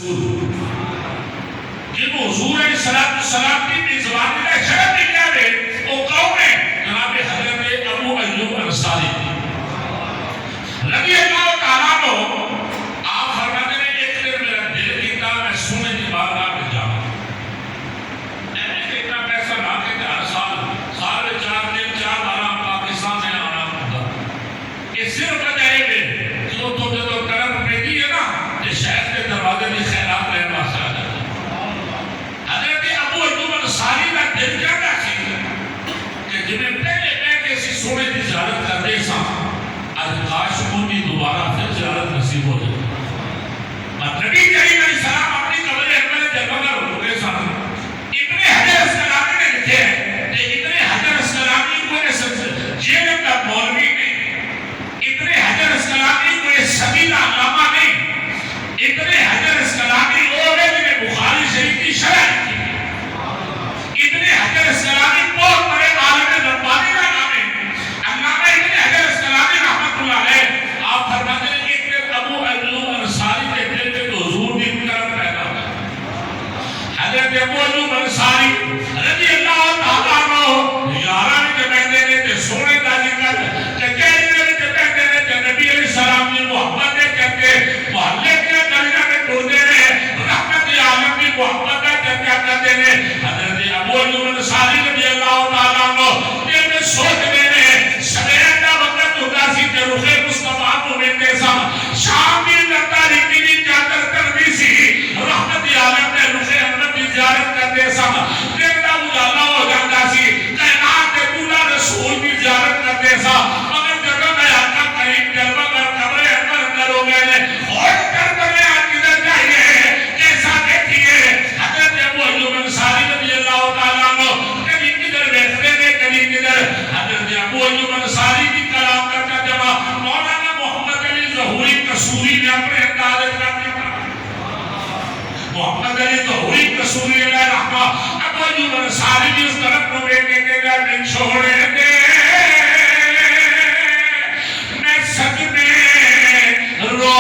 جن حضور علیہ السلام کی میزبانی کا شرف بھی کیا ہے وہ کون ہے؟ جناب حضرت ابو ایوب انصاری رضی اللہ تعالیٰ عنہ. آپ فرماتے ہیں ایک دن میرا دل کیتا میں سونے کی بارگاہ میں جاؤں. میں نے اتنا پیسہ نہ کہ ہر سال میں 4 دن 4 بار پاکستان میں آنا ہوتا. یہ صرف وجہ ہے جو کرم پیدی ہے نا کہ شہر کے دروازے میں خیرات رہنا چاہتا ہے. حضرت ابو ایوب انصاری کا دل کہتا سی کہ جب پہلے میں کسی سونے کی زیارت کر دے سا آج کاش کو بھی دوبارہ پھر زیارت نصیب ہو جائے. نبی کریم علیہ السلام اپنی قبر احمد جلوہ کا رکھے سا. ابن حجر اسقلانی نے لکھے ہیں کہ ابن حجر اسقلانی کوئی جیل کا مولوی نہیں. ابن حجر اسقلانی کوئی سبیل علامہ نہیں. ابن حجر اسقلانی وہ ہے جنہیں بخاری شریف کی شرح کی. ابن حجر اسقلانی بہت بڑے عالم ربانی کا نام ہے. علامہ ابن حجر اسقلانی رحمۃ اللہ علیہ آپ فرماتے ہیں ایک دن ابو ایوب انصاری کے دل میں تو حضور کی کرم پیدا ہوا. حضرت ابو ایوب انصاری رضی اللہ تعالیٰ عنہ یاراں وچ بیٹھے نے تے سونے دا ذکر تے کہڑے دے وچ بیٹھے نے تے نبی علیہ السلام دی محبت دے کرتے محلے کے درجہ میں ٹرتے ہیں رحمت عالم کی محبت کا چرچا کرتے ہیں. حضرت ابو ایوب انصاری رضی اللہ تعالیٰ عنہ دل میں سوچتے ہیں سویر دا وقت ہوتا سی تے روح مصطفیٰ کو ملتے سا شام کی لتاری کی چادر کرنی سی رحمت عالم نے روح احمد کی زیارت کرتے سا دل دا اجالا ہو جاتا سی کائنات کے پورا رسول کی زیارت کرتے سا. مگر جگہ میں آقا کریم جلوہ کر قبر احمد اندر ہو گئے نے اور کر کرنے آج کدھر چاہیے ایسا دیکھئے حضرت ابو ایوب انصاری رضی اللہ تعالیٰ عنہ کبھی کدھر بیٹھتے نے کبھی کدھر. حضرت ابو ایوب انصاری کی کلام کرتا جمع مولانا محمد علی ظہوری قصوری نے اپنے انداز کرتے محمد علی ظہوری قصوری علیہ رحمہ ابو ایوب انصاری بھی اس طرف کو بیٹھے کے گھر میں چھوڑے دے میں سجدے رو